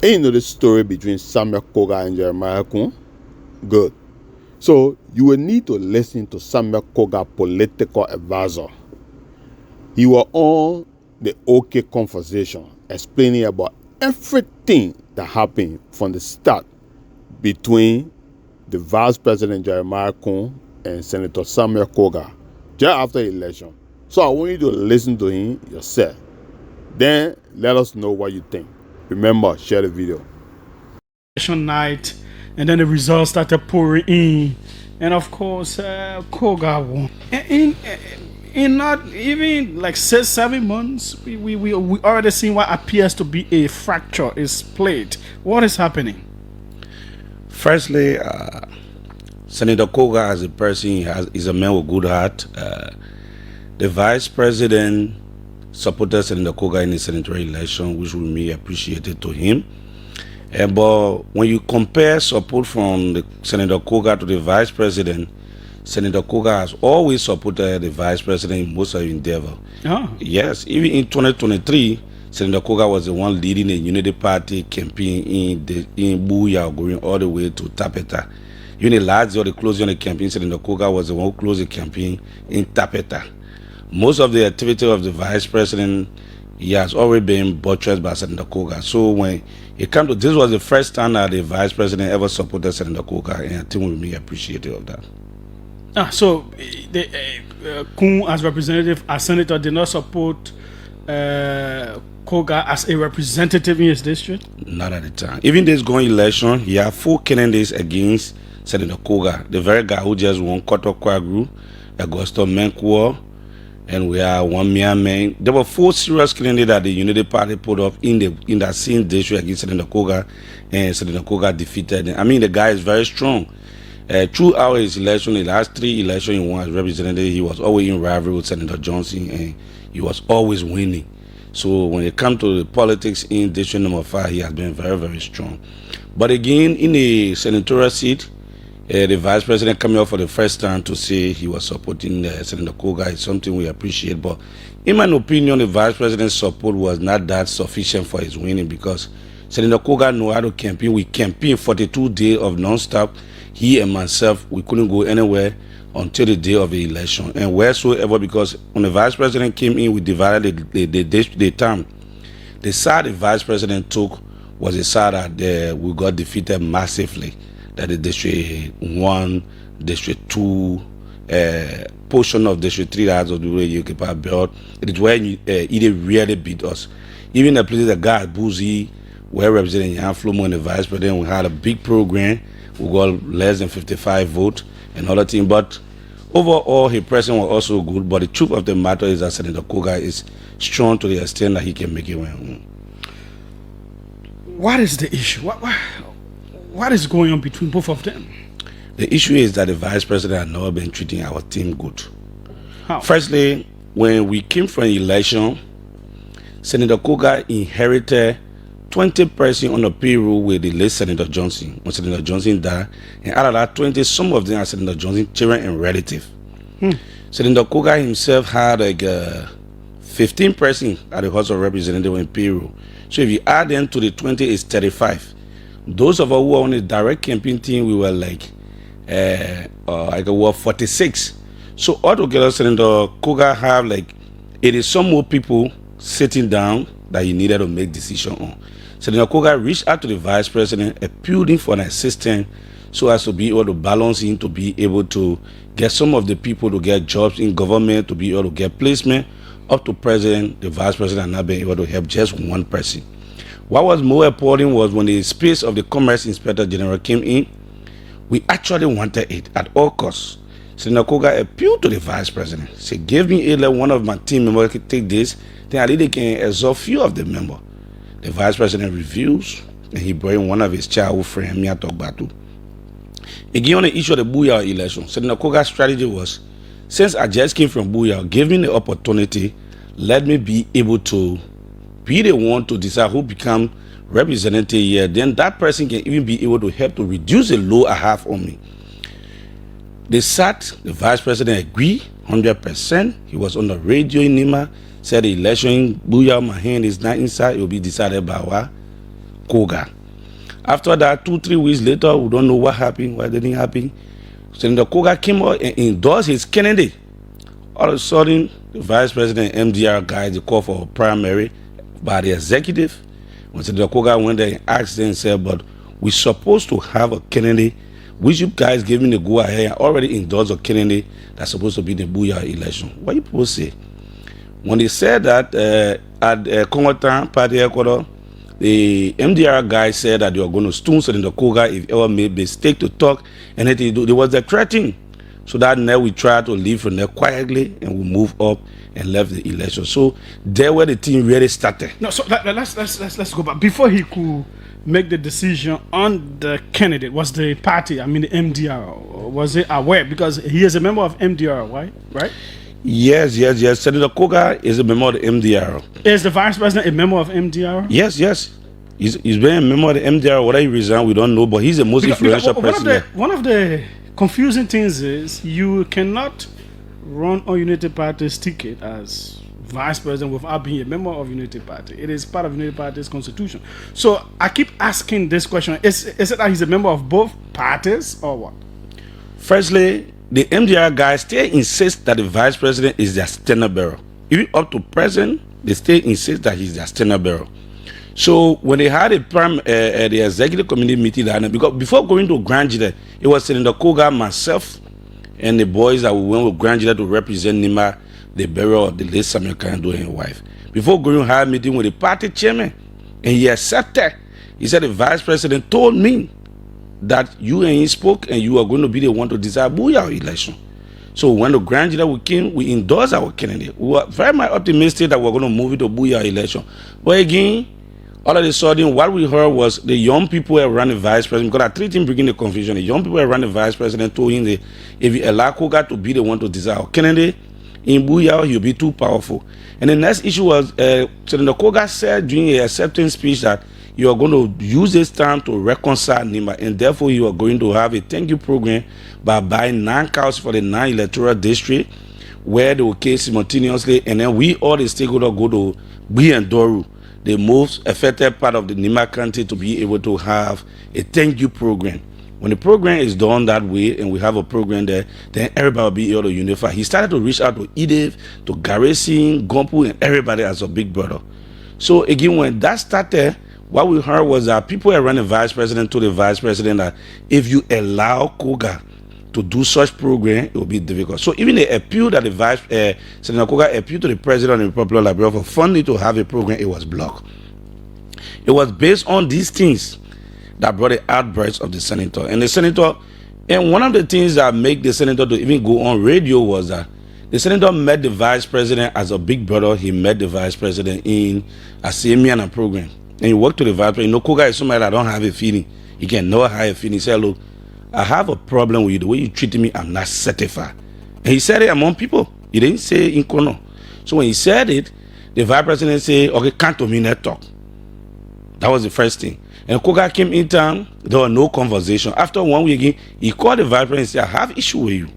And you know the story between Samuel Kogar and Jeremiah Koung? Good. So you will need to listen to Samuel Kogar, political advisor. He was on the OK conversation, explaining about everything that happened from the start between the Vice President Jeremiah Koung and Senator Samuel Kogar just after the election. So I want you to listen to him yourself. Then let us know what you think. Remember, share the video. Election night, and then the results started pouring in, and of course, Kogar won. In not even like 6-7 months, we already seen what appears to be a fracture, a split. What is happening? Firstly, Senator Kogar as a person is a man with good heart. The Vice President supported Senator Kogar in the senatorial election, which we may appreciate it to him. But when you compare support from the Senator Kogar to the Vice President, Senator Kogar has always supported the Vice President in most of his endeavor. Oh. Yes, even in 2023, Senator Kogar was the one leading the Unity Party campaign in Buya, going all the way to Tapeta. Even the last year, the closing of the campaign, Senator Kogar was the one who closed the campaign in Tapeta. Most of the activity of the Vice President, he has already been buttressed by Senator Kogar. So when it comes to this, was the first time that the Vice President ever supported Senator Kogar, and I think we be appreciative of that. So the Koung as representative, as senator, did not support Kogar as a representative in his district? Not at the time. Even this going election, he had 4 candidates against Senator Kogar. The very guy who just won Koto Kwagru, Augusto Menkwar, and we have one man. There were 4 serious candidates that the Unity Party put up in that same district against Senator Kogar, and Senator Kogar defeated them. I mean, the guy is very strong. Throughout his election, the last 3 elections he won as representative, he was always in rivalry with Senator Johnson, and he was always winning. So when it comes to the politics in District Number 5, he has been very, very strong. But again, in the senatorial seat, the Vice President coming up for the first time to say he was supporting Senator Kogar is something we appreciate. But in my opinion, the Vice President's support was not that sufficient for his winning, because Senator Kogar know how to campaign. We campaigned 42 days of non-stop. He and myself, we couldn't go anywhere until the day of the election. And wheresoever, because when the Vice President came in, we divided the time. The side the Vice President took was the side that we got defeated massively. That the District 1, District 2, portion of District 3 that has to do with Yokipa belt. It is where it really beat us. Even the places that got Boozy, where representing Yan Flomo and the Vice President, we had a big program. We got less than 55 votes and other things. But overall, his presence was also good. But the truth of the matter is that Senator Kogar is strong to the extent that he can make it win. What is the issue? What is going on between both of them? The issue is that the Vice President has never been treating our team good. How? Firstly, when we came from the election, Senator Kogar inherited 20 persons on the payroll with the late Senator Johnson. When Senator Johnson died, and out of that 20, some of them are Senator Johnson's children and relatives. Senator Kogar himself had like 15 persons at the House of Representatives in payroll. So if you add them to the 20, it's 35. Those of us who were on the direct campaign team, we were like, I were 46. So altogether, Senator Kogar have like 80 some more people sitting down that he needed to make decision on. Senator Kogar reached out to the Vice President, appealing for an assistant so as to be able to balance in, to be able to get some of the people to get jobs in government, to be able to get placement. Up to President, the Vice President not being able to help just one person. What was more important was when the space of the Commerce Inspector General came in, we actually wanted it at all costs. Senator Kogar appealed to the Vice President. Say, give me a one of my team members can take this, then I really can exhaust few of the members. The Vice President refused, and he brought in one of his childhood friends, Mia Togbatu. Again, on the issue of the Buya election, Senator Kogar's strategy was, since I just came from Buya, give me the opportunity, let me be able to be the one to decide who become representative here. Then that person can even be able to help to reduce the load I have on me. They sat, the Vice President agreed 100%. He was on the radio in Nimba, said the election in Buya, my hand is not inside, it will be decided by Kogar. After that, 2-3 weeks later, we don't know what happened, why didn't happen. Senator Kogar came out and endorsed his candidate. All of a sudden, the Vice President MDR guy, they called for a primary by the executive. When Senator Kogar went there and asked them and said, but we're supposed to have a candidate, which you guys gave me the go ahead and already endorsed a candidate that's supposed to be the Booyah election. What you people say? When they said that at Congo Town Party headquarters, the MDR guy said that they were going to stone Senator Kogar if ever made mistake to talk, and there was a threatening. So that night we tried to leave from there quietly and we moved up and left the election. So there where the team really started. No, so let's go back. Before he could make the decision on the candidate, was the party, I mean the MDR, was it aware? Because he is a member of MDR, right? Yes. Senator Kogar is a member of the MDR. Is the Vice President a member of MDR? Yes. He's been a member of the MDR. Whether he resigned, we don't know, but he's the most influential person. One of the confusing things is you cannot run on Unity Party's ticket as Vice President without being a member of Unity Party. It is part of Unity Party's constitution. So I keep asking this question: Is it that he's a member of both parties or what? Firstly, the MDR guys still insist that the Vice President is their standard bearer. Even up to present, they still insist that he's their standard bearer. So when they had the executive committee meeting, because before going to Grand Jury, it was Senator Kogar, myself, and the boys that we went with Grand Jury to represent Nimba, the burial of the late Samuel Kogar and his wife. Before going to have a meeting with the party chairman, and he accepted. He said the Vice President told me that you and he spoke and you are going to be the one to decide Booyah election. So when the Grand Jury we came, we endorsed our candidate. We were very much optimistic that we're going to move it to Booyah election. But again, all of a sudden, what we heard was the young people around the Vice President, because I treat him bringing the confusion. The young people around the Vice President told him that if you allow Kogar to be the one to decide our candidate in Booyah, he'll be too powerful. And the next issue was Senator Kogar said during a acceptance speech that you are going to use this time to reconcile Nimba, and therefore you are going to have a thank you program by buying 9 cows for the 9 electoral district where they will case simultaneously, and then we all the stakeholders go to Bui and Doru, the most affected part of the Nimba County, to be able to have a thank you program. When the program is done that way and we have a program there, then everybody will be able to unify. He started to reach out to Edith, to Garrison, Gompu, and everybody as a big brother. So again, when that started, what we heard was that people around the Vice President told the Vice President that if you allow Kogar to do such program, it will be difficult. So even the appeal that the Senator Kogar appealed to the President of the Popular Library for funding to have a program, it was blocked. It was based on these things that brought the outbursts of the Senator. And the Senator, and one of the things that make the Senator to even go on radio was that the Senator met the Vice President as a big brother. He met the Vice President in a Samiana program. And he worked to the Vice President. You know, Kogar is somebody that don't have a feeling. He can never have a feeling. He said, look, I have a problem with you. The way you treat me, I'm not certified. And he said it among people. He didn't say in Kono. So when he said it, the Vice President said, okay, can't to me net talk. That was the first thing. And Kogar came in town. There was no conversation. After 1 week again, he called the Vice President and said, I have issue with you.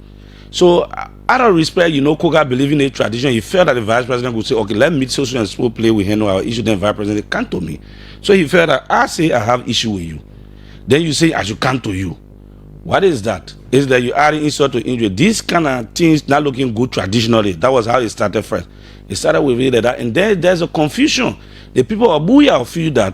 So out of respect, you know, Kogar believing in a tradition, he felt that the Vice President would say, okay, let me social and small play with him, our issue, then Vice President can't to me. So he felt that I say I have issue with you. Then you say I should come to you. What is that? Is that you adding insult to injury? These kind of things not looking good traditionally. That was how it started first. It started with it, that, and then there's a confusion. The people of Booyah feel that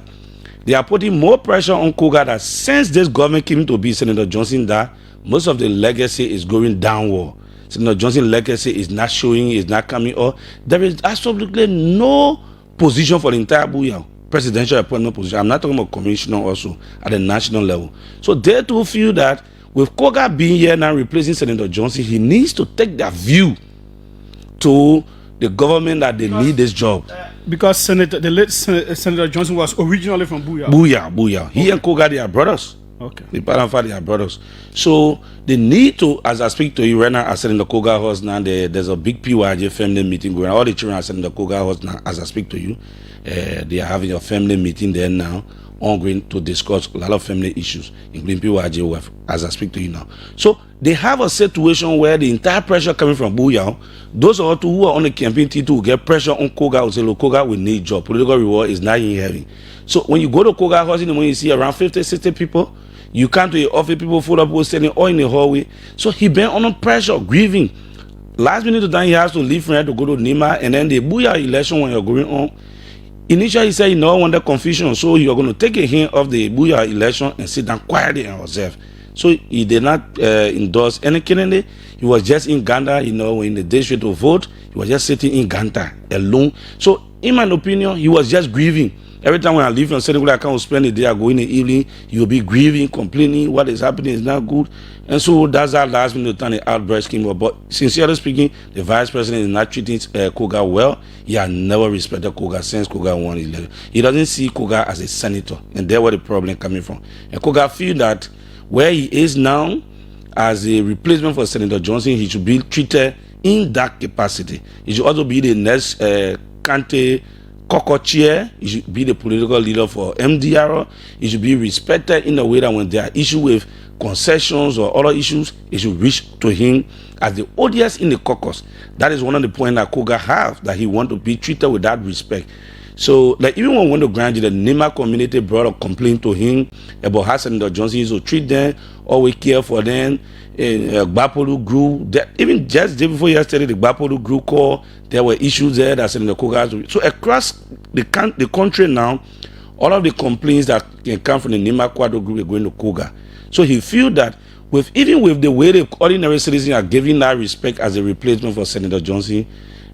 they are putting more pressure on Kogar that since this government came to be Senator Johnson, that most of the legacy is going downward. Senator Johnson's legacy is not showing, is not coming up. There is absolutely no position for the entire Booyah presidential appointment position. I'm not talking about commissioner also at the national level. So they too feel that with Kogar being here now replacing Senator Johnson, he needs to take that view to the government that they need this job. Because the late Senator Johnson was originally from Booyah. Booyah. He and Kogar, they are brothers. Okay. The father and father are brothers. So they need to, as I speak to you right now, as Senator Kogar house now, there's a big PYJ family meeting going on. All the children are Senator Kogar house now, as I speak to you. They are having a family meeting there now, ongoing to discuss a lot of family issues, including PYJ wife, as I speak to you now. So they have a situation where the entire pressure coming from Buyao, those of us who are on the campaign team will get pressure on Kogar, will say, look, Kogar will need job. Political reward is not in heavy. So when you go to Kogar house in the morning, you see around 50, 60 people. You come to the office, people full of people standing all in the hallway. So he been under pressure, grieving. Last minute of time, he has to leave from here to go to Nimba, and then the Buyao election when you're going on. Initially, he said he no want the confusion, so you're going to take a hint of the Buyao election and sit down quietly and observe. So he did not endorse any candidate. He was just in Ghana, in the district to vote. He was just sitting in Ghana alone. So in my opinion, he was just grieving. Every time when I leave from Sen.Kogar, I can't spend the day, I go in the evening, you'll be grieving, complaining, what is happening is not good. And so that's our last minute time the outburst came up. But sincerely speaking, the vice president is not treating Kogar well. He has never respected Kogar since Kogar won his election. He doesn't see Kogar as a senator. And that's where the problem coming from. And Kogar feel that where he is now, as a replacement for Senator Johnson, he should be treated in that capacity. He should also be the next county chair. He should be the political leader for MDR. He should be respected in a way that when there are issues with concessions or other issues, it should reach to him as the ODS in the caucus. That is one of the points that Kogar have, that he want to be treated with that respect. So, like, even when we went to Grand Jury, the Nimba community brought a complaint to him about how Senator Johnson used to treat them, always care for them. Gbapolu grew, even just day before yesterday, the Gbapolu grew call, there were issues there that Senator Kogar. So, across the country now, all of the complaints that can come from the Nimba Quadro group are going to Kogar. So, he feel that even with the way the ordinary citizens are giving that respect as a replacement for Senator Johnson,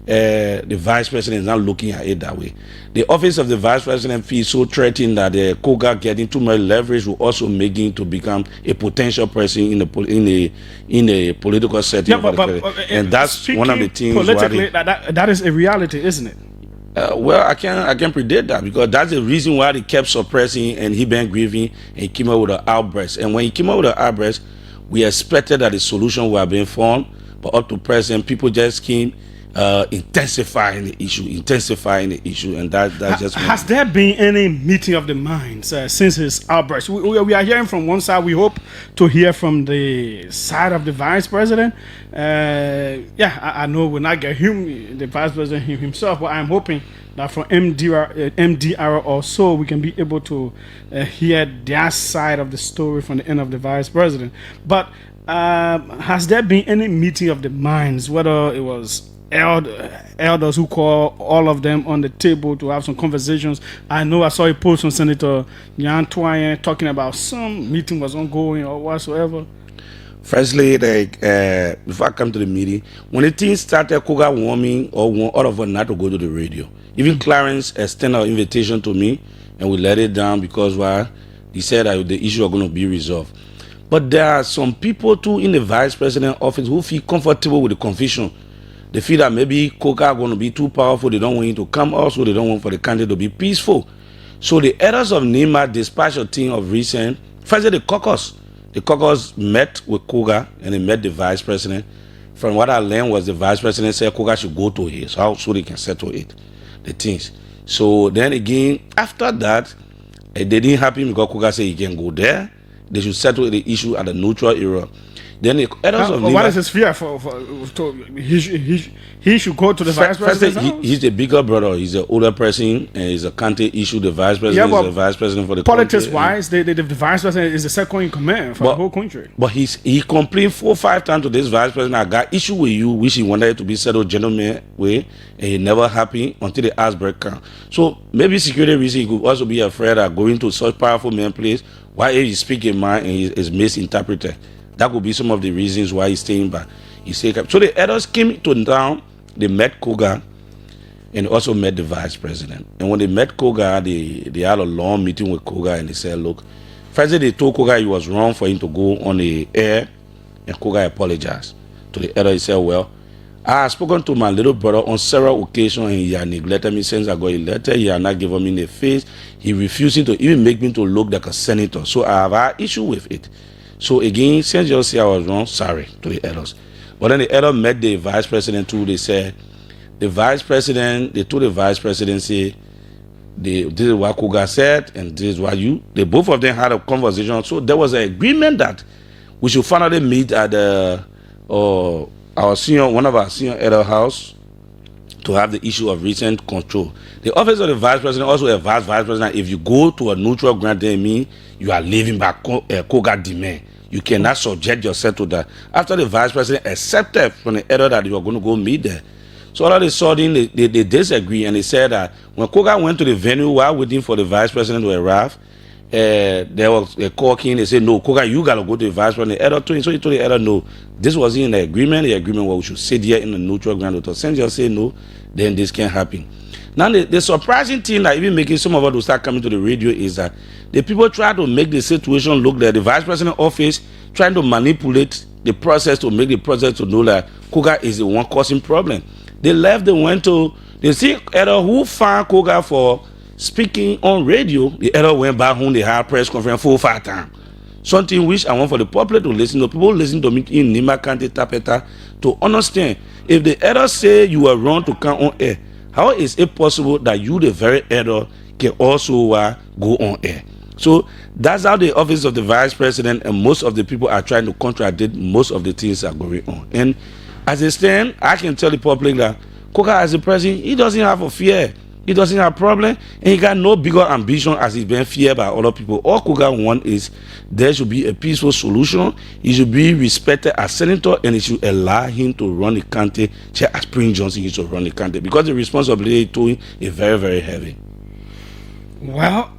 the vice president is not looking at it that way. The office of the vice president feels so threatened that Kogar getting too much leverage will also make him to become a potential person in the political setting. Yeah, and that's one of the things. Politically, that is a reality, isn't it? Well, I can predict that, because that's the reason why they kept suppressing and he been grieving and he came up with an outburst. And when he came up with an outburst, we expected that the solution would have been found, but up to present, people just came intensifying the issue, and that just has there been any meeting of the minds since his outburst? We are hearing from one side. We hope to hear from the side of the vice president. I know we'll not get him, the vice president himself, but I'm hoping that from MDR or so we can be able to hear their side of the story from the end of the vice president. But has there been any meeting of the minds, whether it was elders who call all of them on the table to have some conversations? I know I saw a post on Senator Yan Twain talking about some meeting was ongoing or whatsoever. Firstly, before I come to the meeting, when the thing started, Kogar warned me or warned all of us not to go to the radio. Even Clarence extended an invitation to me, and we let it down because he said that the issue was going to be resolved. But there are some people too in the vice president office who feel comfortable with the confusion. They feel that maybe Kogar going to be too powerful. They don't want him to come. Also, they don't want for the country to be peaceful. So the elders of Nimba dispatched a team of recent. First, the caucus. The caucus met with Kogar and they met the vice president. From what I learned was the vice president said Kogar should go to his house so they can settle it, the things. So then again, after that, they didn't happen because Kogar said he can go there. They should settle the issue at a neutral area. Then the elders of Nimba, what is his fear he should go to the vice president? He's the bigger brother. He's the older person, and he's a county issue. The vice president is the vice president for the politics country. Wise, the vice president is the second in command for the whole country. But he complained 4 or 5 times to this vice president. I got issue with you, which he wanted it to be settled gentleman way, and he never happy until the outbreak come. So maybe security reason he could also be afraid of going to such powerful man place. Why if he speak in mind and he is misinterpreted? That could be some of the reasons why he's staying back. So the elders came to town, they met Kogar, and also met the vice president. And when they met Kogar, they had a long meeting with Kogar, and they said, look, first they told Kogar it was wrong for him to go on the air, and Kogar apologized. To the elder, he said, well, I have spoken to my little brother on several occasions, and he had neglected me since I got elected. He had not given me the face. He refusing to even make me to look like a senator. So I have an issue with it. So again, since you say I was wrong, sorry to the elders. But then the elder met the vice president too. They said, they told the vice president, say, this is what Kogar said, and this is what they both of them had a conversation. So there was an agreement that we should finally meet at one of our senior elder house to have the issue of recent control. The office of the vice president also advised vice president, if you go to a neutral ground, then mean you are living by Kogar demand. You cannot subject yourself to that. After the vice president accepted from the elder that you are going to go meet there, so all of a sudden they disagree, and they said that when Kogar went to the venue while waiting for the vice president to arrive, there was a call king. They said, no, Kogar, you gotta go to the vice president. The elder told him, so he told the elder, no, this was in the agreement. The agreement was we should sit here in the neutral ground. Since you say no, then this can't happen. Now the surprising thing that even making some of us to start coming to the radio is that the people try to make the situation look like the vice president office trying to manipulate the process to make the process to know that Kogar is the one causing problem. They left, they see elder who found Kogar for speaking on radio. The elder went back home, they had press conference 4 or 5 times. Something which I want for the public to listen to, people listen to me in Nimba County, Tapeta, to understand. If the elder say you are wrong to come on air, how is it possible that you, the very elder, can also go on air? So that's how the office of the vice president and most of the people are trying to contradict most of the things that are going on. And as it stands, I can tell the public that Kogar as the president, he doesn't have a fear. He doesn't have a problem, and he got no bigger ambition as he's been feared by other people. All Kogar wants is there should be a peaceful solution. He should be respected as senator, and he should allow him to run the county. As Prince Johnson used to run the county, because the responsibility to him is very, very heavy. Well,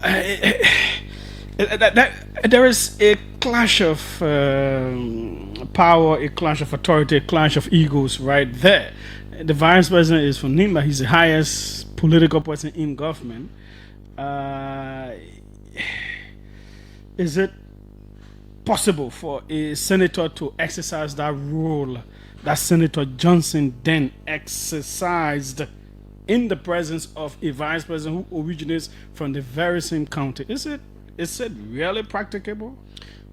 there is a clash of power, a clash of authority, a clash of egos right there. The vice president is from Nimba. He's the highest political person in government. Is it possible for a senator to exercise that role that Senator Johnson then exercised in the presence of a vice president who originates from the very same county? Is it really practicable?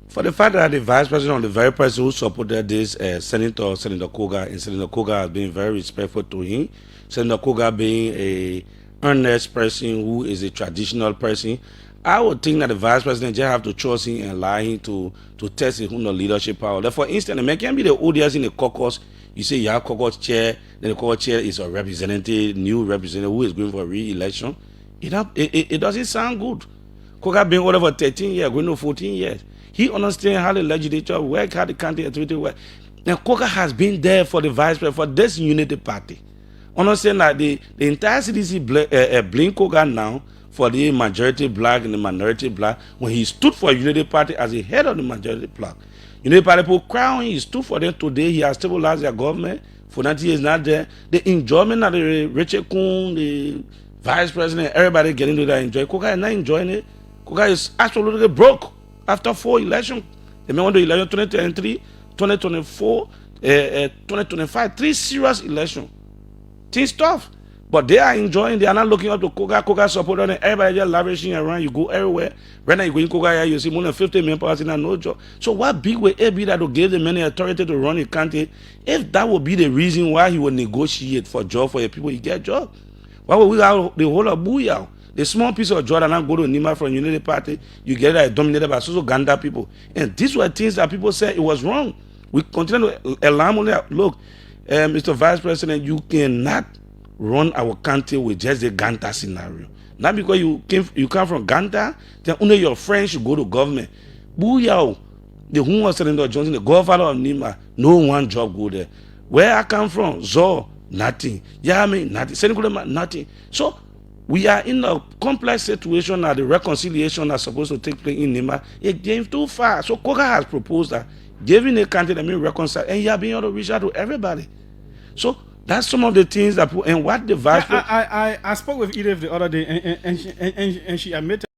For the fact that the vice president, the very person who supported this, Senator Kogar, and Senator Kogar has been very respectful to him. Senator Kogar being a earnest person who is a traditional person, I would think that the vice president just have to trust him and allow him to test his own leadership power. Like for instance, it can be the ODS in the caucus. You say you have caucus chair, then the caucus chair is a representative, new representative who is going for re-election. It doesn't sound good. Kogar been over for 13 years, going to 14 years. He understands how the legislature works, how the county authority works. Now, Kogar has been there for the vice president, for this unity party. Understand that the entire CDC blame Kogar now for the majority black and the minority black when he stood for unity party as the head of the majority black. Unity party people crown, he stood for them today. He has stabilized their government. For 90 years not there. The enjoyment of the Richard Koung, the vice president, everybody getting to that enjoy. Kogar is not enjoying it. Kogar is absolutely broke. After 4 elections, they may want to election 2023, 2024, 2025, 3 serious elections. Things tough. But they are enjoying, they are not looking up to Kogar. Kogar support on it. Everybody just lavishing around. You go everywhere. Right now you go in Kogar, you see more than 50 million people in no job. So what big way it be that to give the many authority to run the country? If that would be the reason why he would negotiate for job for the people, he get job. Why would we have the whole of booyah? The small piece of joy that now go to Nimba from Unity Party, you get that dominated by social Ganda people. And these were things that people said it was wrong. We continue to alarm on that. Look, Mr. Vice President, you cannot run our country with just the Ganta scenario. Not because you come from Ganta, then only your friends should go to government. Booyah, the who was Senator Johnson, the godfather of Nimba, no one job go there. Where I come from, Zor, nothing. Yami, nothing. Sen.Kogar, nothing. So we are in a complex situation that the reconciliation that's supposed to take place in Nimba, it came too far. So Kogar has proposed that giving a country that means reconcile, and you are being able to reach out to everybody. So that's some of the things that and what the vice. I spoke with Edith the other day, and she admitted